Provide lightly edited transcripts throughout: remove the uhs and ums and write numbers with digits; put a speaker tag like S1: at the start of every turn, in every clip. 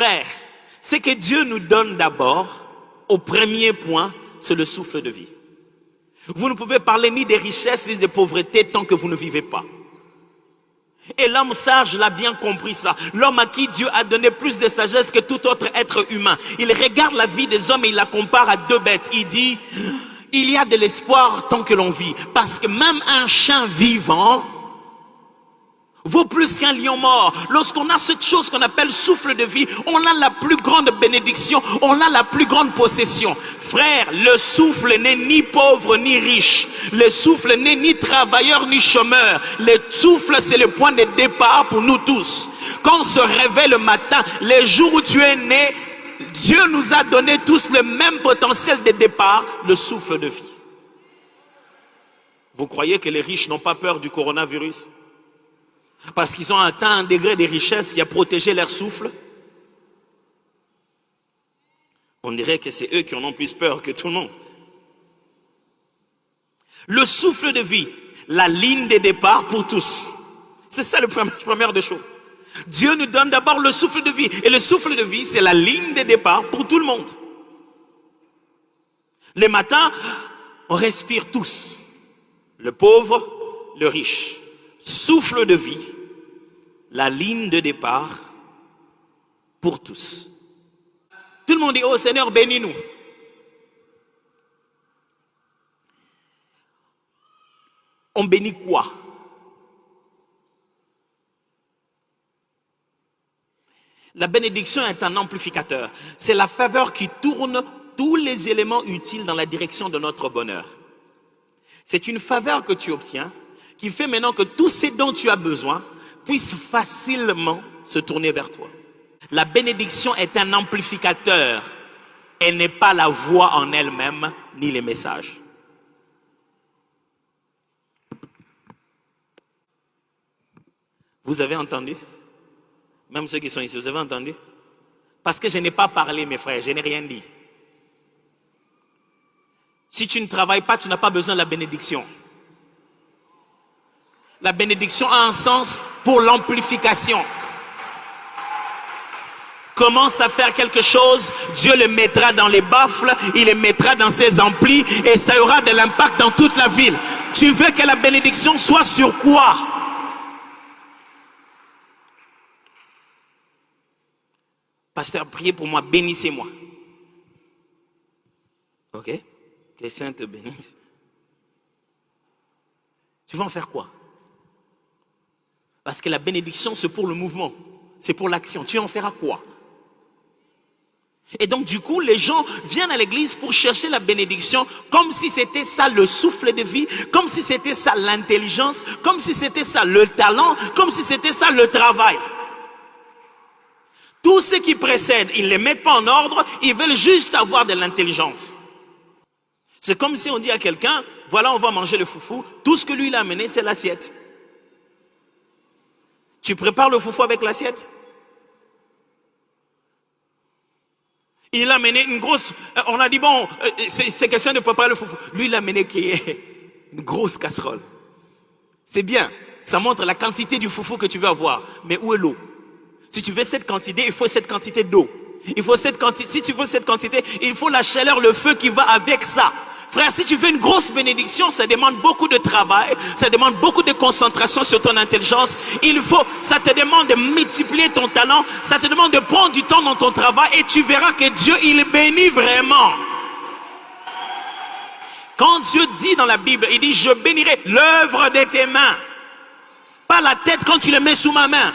S1: Frère, ce que Dieu nous donne d'abord, au premier point, c'est le souffle de vie. Vous ne pouvez parler ni des richesses ni des pauvretés tant que vous ne vivez pas. Et l'homme sage l'a bien compris ça. L'homme à qui Dieu a donné plus de sagesse que tout autre être humain. Il regarde la vie des hommes et il la compare à deux bêtes. Il dit, il y a de l'espoir tant que l'on vit. Parce que même un chien vivant vaut plus qu'un lion mort. Lorsqu'on a cette chose qu'on appelle souffle de vie, on a la plus grande bénédiction, on a la plus grande possession. Frère, le souffle n'est ni pauvre ni riche. Le souffle n'est ni travailleur ni chômeur. Le souffle, c'est le point de départ pour nous tous. Quand on se réveille le matin, les jours où tu es né, Dieu nous a donné tous le même potentiel de départ, le souffle de vie. Vous croyez que les riches n'ont pas peur du coronavirus? Parce qu'ils ont atteint un degré de richesse qui a protégé leur souffle? On dirait que c'est eux qui en ont plus peur que tout le monde. Le souffle de vie, la ligne de départ pour tous. C'est ça la première des choses. Dieu nous donne d'abord le souffle de vie. Et le souffle de vie, c'est la ligne de départ pour tout le monde. Le matin, on respire tous. Le pauvre, le riche. Souffle de vie, la ligne de départ pour tous. Tout le monde dit, oh Seigneur, bénis-nous. On bénit quoi? La bénédiction est un amplificateur. C'est la faveur qui tourne tous les éléments utiles dans la direction de notre bonheur. C'est une faveur que tu obtiens qui fait maintenant que tout ce dont tu as besoin puisse facilement se tourner vers toi. La bénédiction est un amplificateur. Elle n'est pas la voix en elle-même, ni les messages. Vous avez entendu? Même ceux qui sont ici, vous avez entendu? Parce que je n'ai pas parlé, mes frères, je n'ai rien dit. Si tu ne travailles pas, tu n'as pas besoin de la bénédiction. La bénédiction a un sens pour l'amplification. Commence à faire quelque chose, Dieu le mettra dans les baffles, il le mettra dans ses amplis et ça aura de l'impact dans toute la ville. Tu veux que la bénédiction soit sur quoi? Pasteur, priez pour moi, bénissez-moi. Ok? Que les saints te bénissent. Tu vas en faire quoi? Parce que la bénédiction, c'est pour le mouvement. C'est pour l'action. Tu en feras quoi? Et donc, du coup, les gens viennent à l'église pour chercher la bénédiction comme si c'était ça le souffle de vie, comme si c'était ça l'intelligence, comme si c'était ça le talent, comme si c'était ça le travail. Tout ce qui précède, ils ne les mettent pas en ordre, ils veulent juste avoir de l'intelligence. C'est comme si on dit à quelqu'un, voilà, on va manger le foufou, tout ce que lui il a amené, c'est l'assiette. Tu prépares le foufou avec l'assiette? Il a amené une grosse... On a dit, bon, c'est question de préparer le foufou. Lui, il a amené une grosse casserole. C'est bien. Ça montre la quantité du foufou que tu veux avoir. Mais où est l'eau? Si tu veux cette quantité, il faut cette quantité d'eau. Il faut cette quantité. Si tu veux cette quantité, il faut la chaleur, le feu qui va avec ça. Frère, si tu veux une grosse bénédiction, ça demande beaucoup de travail, ça demande beaucoup de concentration sur ton intelligence. Ça te demande de multiplier ton talent, ça te demande de prendre du temps dans ton travail et tu verras que Dieu, il bénit vraiment. Quand Dieu dit dans la Bible, il dit, je bénirai l'œuvre de tes mains. Pas la tête quand tu le mets sous ma main.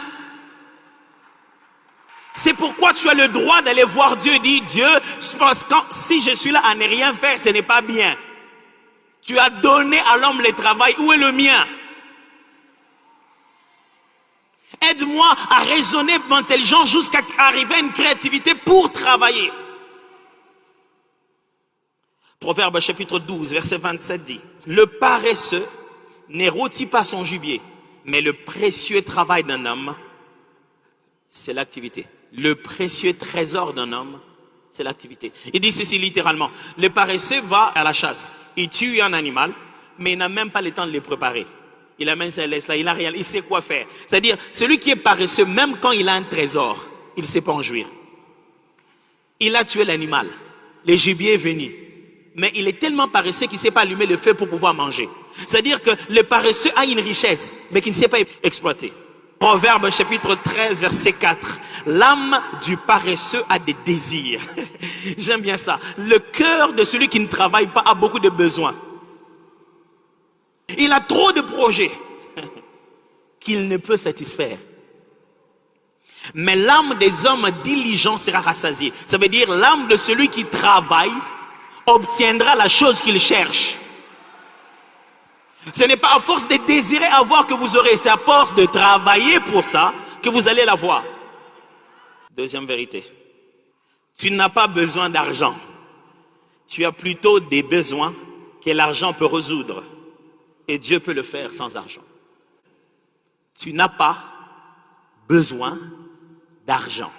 S1: C'est pourquoi tu as le droit d'aller voir Dieu et dire, Dieu, si je suis là à ne rien faire, ce n'est pas bien. Tu as donné à l'homme le travail, où est le mien? Aide-moi à raisonner intelligent jusqu'à arriver à une créativité pour travailler. Proverbe chapitre 12, verset 27 dit, le paresseux ne rôtit pas son gibier, mais le précieux travail d'un homme, c'est l'activité. Le précieux trésor d'un homme, c'est l'activité. Il dit ceci littéralement. Le paresseux va à la chasse. Il tue un animal, mais il n'a même pas le temps de le préparer. Il amène sa laisse là, il n'a rien, il sait quoi faire. C'est-à-dire, celui qui est paresseux, même quand il a un trésor, il ne sait pas en jouir. Il a tué l'animal. Le gibier est venu. Mais il est tellement paresseux qu'il ne sait pas allumer le feu pour pouvoir manger. C'est-à-dire que le paresseux a une richesse, mais qu'il ne sait pas exploiter. Proverbe chapitre 13, verset 4. L'âme du paresseux a des désirs. J'aime bien ça. Le cœur de celui qui ne travaille pas a beaucoup de besoins. Il a trop de projets qu'il ne peut satisfaire. Mais l'âme des hommes diligents sera rassasiée. Ça veut dire l'âme de celui qui travaille obtiendra la chose qu'il cherche. Ce n'est pas à force de désirer avoir que vous aurez, c'est à force de travailler pour ça que vous allez l'avoir. Deuxième vérité, tu n'as pas besoin d'argent. Tu as plutôt des besoins que l'argent peut résoudre. Et Dieu peut le faire sans argent. Tu n'as pas besoin d'argent.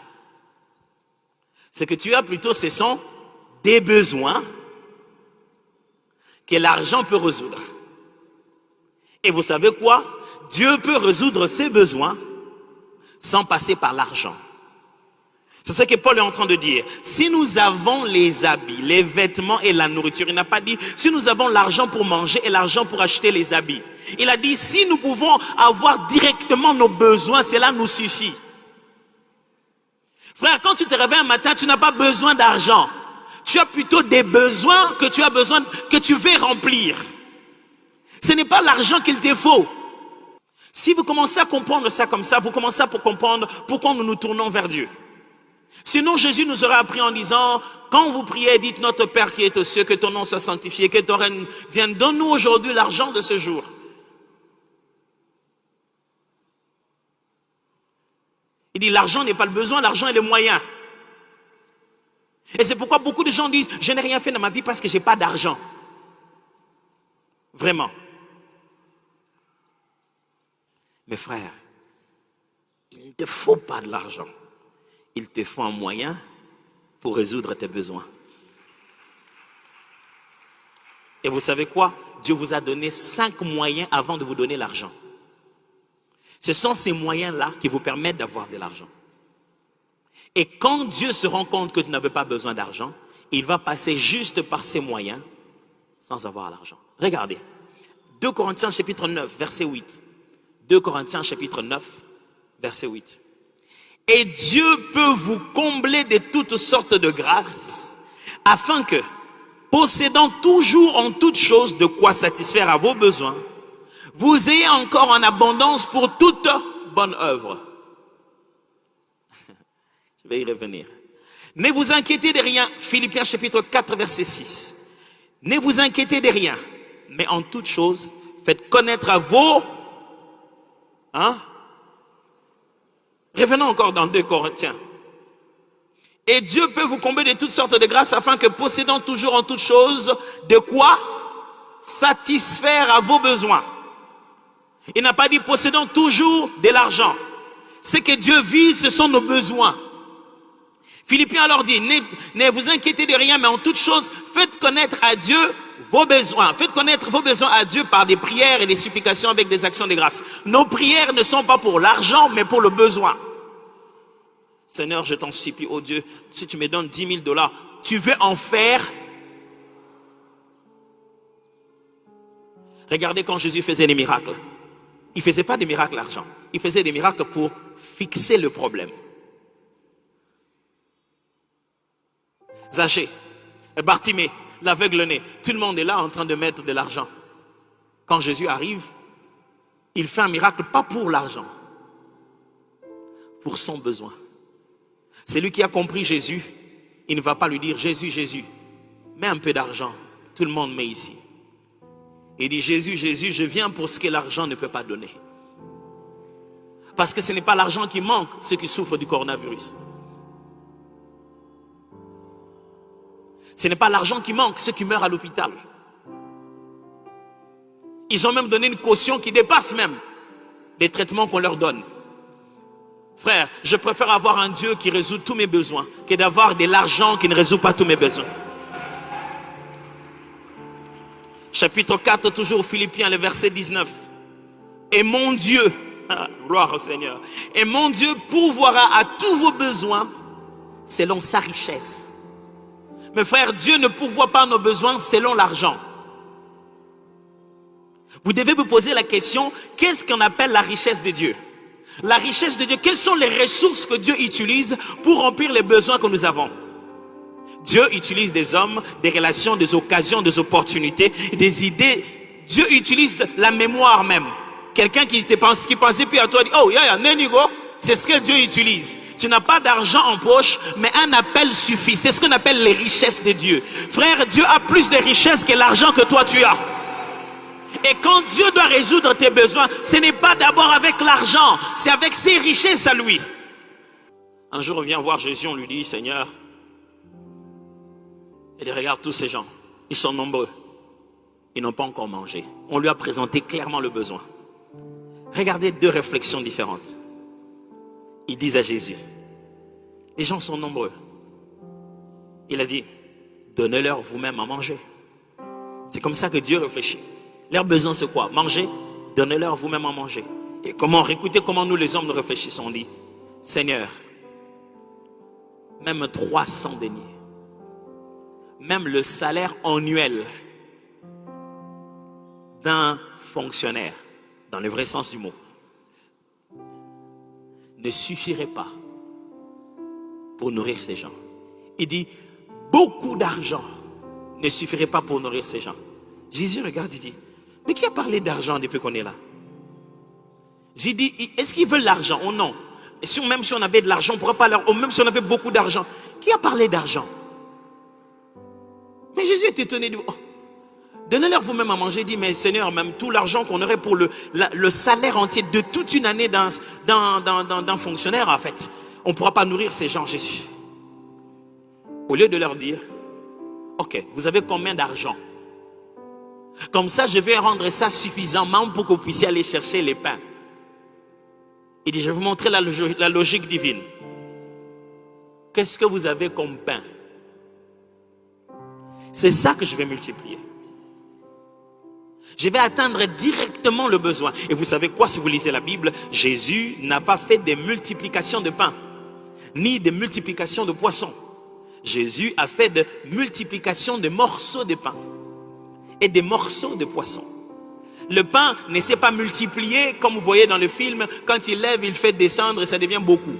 S1: Ce que tu as plutôt, ce sont des besoins que l'argent peut résoudre. Et vous savez quoi? Dieu peut résoudre ses besoins sans passer par l'argent. C'est ce que Paul est en train de dire. Si nous avons les habits, les vêtements et la nourriture, il n'a pas dit si nous avons l'argent pour manger et l'argent pour acheter les habits. Il a dit si nous pouvons avoir directement nos besoins, cela nous suffit. Frère, quand tu te réveilles un matin, tu n'as pas besoin d'argent. Tu as plutôt des besoins que tu as besoin, que tu veux remplir. Ce n'est pas l'argent qu'il te faut. Si vous commencez à comprendre ça comme ça, vous commencez à comprendre pourquoi nous nous tournons vers Dieu. Sinon, Jésus nous aurait appris en disant, quand vous priez, dites notre Père qui est aux cieux, que ton nom soit sanctifié, que ton règne vienne. Donne-nous aujourd'hui l'argent de ce jour. Il dit, l'argent n'est pas le besoin, l'argent est le moyen. Et c'est pourquoi beaucoup de gens disent, je n'ai rien fait dans ma vie parce que je n'ai pas d'argent. Vraiment. Mes frères, il ne te faut pas de l'argent. Il te faut un moyen pour résoudre tes besoins. Et vous savez quoi? Dieu vous a donné 5 moyens avant de vous donner l'argent. Ce sont ces moyens-là qui vous permettent d'avoir de l'argent. Et quand Dieu se rend compte que tu n'avais pas besoin d'argent, il va passer juste par ces moyens sans avoir l'argent. Regardez, 2 Corinthiens chapitre 9, verset 8. 2 Corinthiens chapitre 9, verset 8. Et Dieu peut vous combler de toutes sortes de grâces, afin que, possédant toujours en toutes choses de quoi satisfaire à vos besoins, vous ayez encore en abondance pour toute bonne œuvre. Je vais y revenir. Ne vous inquiétez de rien. Philippiens chapitre 4, verset 6. Ne vous inquiétez de rien, mais en toutes choses, faites connaître à vos... Revenons encore dans 2 Corinthiens. Et Dieu peut vous combler de toutes sortes de grâces afin que, possédant toujours en toutes choses, de quoi satisfaire à vos besoins. Il n'a pas dit possédant toujours de l'argent. Ce que Dieu vise, ce sont nos besoins. Philippiens alors dit, ne vous inquiétez de rien, mais en toutes choses, faites connaître à Dieu vos besoins. Faites connaître vos besoins à Dieu par des prières et des supplications avec des actions de grâce. Nos prières ne sont pas pour l'argent, mais pour le besoin. Seigneur, je t'en supplie, oh Dieu, si tu me donnes 10 000 $, tu veux en faire. Regardez quand Jésus faisait des miracles. Il ne faisait pas des miracles d'argent. Il faisait des miracles pour fixer le problème. Zachée, Bartimée, l'aveugle-né, tout le monde est là en train de mettre de l'argent. Quand Jésus arrive, il fait un miracle pas pour l'argent, pour son besoin. C'est lui qui a compris Jésus. Il ne va pas lui dire, Jésus, Jésus, mets un peu d'argent. Tout le monde met ici. Il dit, Jésus, Jésus, je viens pour ce que l'argent ne peut pas donner. Parce que ce n'est pas l'argent qui manque, ceux qui souffrent du coronavirus. Ce n'est pas l'argent qui manque, ceux qui meurent à l'hôpital. Ils ont même donné une caution qui dépasse même les traitements qu'on leur donne. Frère, je préfère avoir un Dieu qui résout tous mes besoins que d'avoir de l'argent qui ne résout pas tous mes besoins. Chapitre 4, toujours Philippiens, le verset 19. Et mon Dieu, gloire au Seigneur, et mon Dieu pourvoira à tous vos besoins selon sa richesse. Mes frères, Dieu ne pourvoit pas nos besoins selon l'argent. Vous devez vous poser la question, qu'est-ce qu'on appelle la richesse de Dieu? La richesse de Dieu, quelles sont les ressources que Dieu utilise pour remplir les besoins que nous avons? Dieu utilise des hommes, des relations, des occasions, des opportunités, des idées. Dieu utilise la mémoire même. Quelqu'un qui pensait plus à toi dit, oh, c'est ce que Dieu utilise. Tu n'as pas d'argent en poche, mais un appel suffit. C'est ce qu'on appelle les richesses de Dieu. Frère, Dieu a plus de richesses que l'argent que toi tu as. Et quand Dieu doit résoudre tes besoins, ce n'est pas d'abord avec l'argent, c'est avec ses richesses à lui. Un jour, on vient voir Jésus, on lui dit, Seigneur, il regarde tous ces gens, ils sont nombreux, ils n'ont pas encore mangé. On lui a présenté clairement le besoin. Regardez deux réflexions différentes. Ils disent à Jésus, les gens sont nombreux. Il a dit, donnez-leur vous-même à manger. C'est comme ça que Dieu réfléchit. Leur besoin c'est quoi? Manger, donnez-leur vous-même à manger. Et écoutez comment nous les hommes nous réfléchissons. On dit, Seigneur, même 300 deniers, même le salaire annuel d'un fonctionnaire, dans le vrai sens du mot, ne suffirait pas pour nourrir ces gens. Il dit, beaucoup d'argent ne suffirait pas pour nourrir ces gens. Jésus regarde, il dit, mais qui a parlé d'argent depuis qu'on est là? J'ai dit, est-ce qu'ils veulent l'argent ou non? Et même si on avait de l'argent, on ne pourrait pas leur... Ou même si on avait beaucoup d'argent. Qui a parlé d'argent? Mais Jésus est étonné. Oh, donnez-leur vous-même à manger. Il dit, mais Seigneur, même tout l'argent qu'on aurait pour le salaire entier de toute une année d'un fonctionnaire, en fait, on ne pourra pas nourrir ces gens, Jésus. Au lieu de leur dire, ok, vous avez combien d'argent? Comme ça, je vais rendre ça suffisamment pour que vous puissiez aller chercher les pains. Il dit, je vais vous montrer la logique divine. Qu'est-ce que vous avez comme pain? C'est ça que je vais multiplier. Je vais atteindre directement le besoin. Et vous savez quoi, si vous lisez la Bible, Jésus n'a pas fait des multiplications de pain, ni des multiplications de poissons. Jésus a fait de multiplications de morceaux de pain et des morceaux de poisson. Le pain ne s'est pas multiplié comme vous voyez dans le film, quand il lève, il fait descendre et ça devient beaucoup.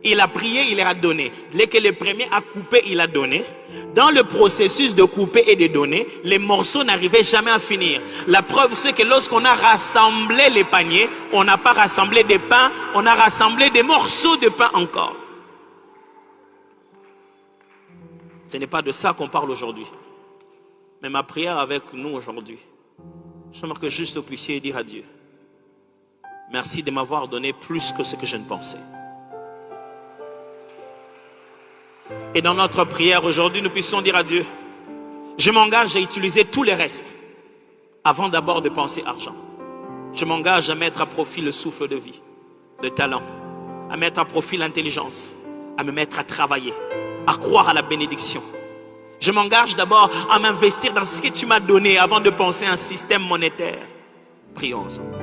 S1: Il a prié, il leur a donné. Dès que le premier a coupé, il a donné. Dans le processus de couper et de donner, les morceaux n'arrivaient jamais à finir. La preuve, c'est que lorsqu'on a rassemblé les paniers, on n'a pas rassemblé des pains, on a rassemblé des morceaux de pain encore. Ce n'est pas de ça qu'on parle aujourd'hui. Mais ma prière avec nous aujourd'hui, j'aimerais que juste vous puissiez dire à Dieu, merci de m'avoir donné plus que ce que je ne pensais. Et dans notre prière aujourd'hui, nous puissions dire à Dieu, je m'engage à utiliser tous les restes avant d'abord de penser argent. Je m'engage à mettre à profit le souffle de vie, le talent, à mettre à profit l'intelligence, à me mettre à travailler, à croire à la bénédiction. Je m'engage d'abord à m'investir dans ce que tu m'as donné avant de penser à un système monétaire. Prions ensemble.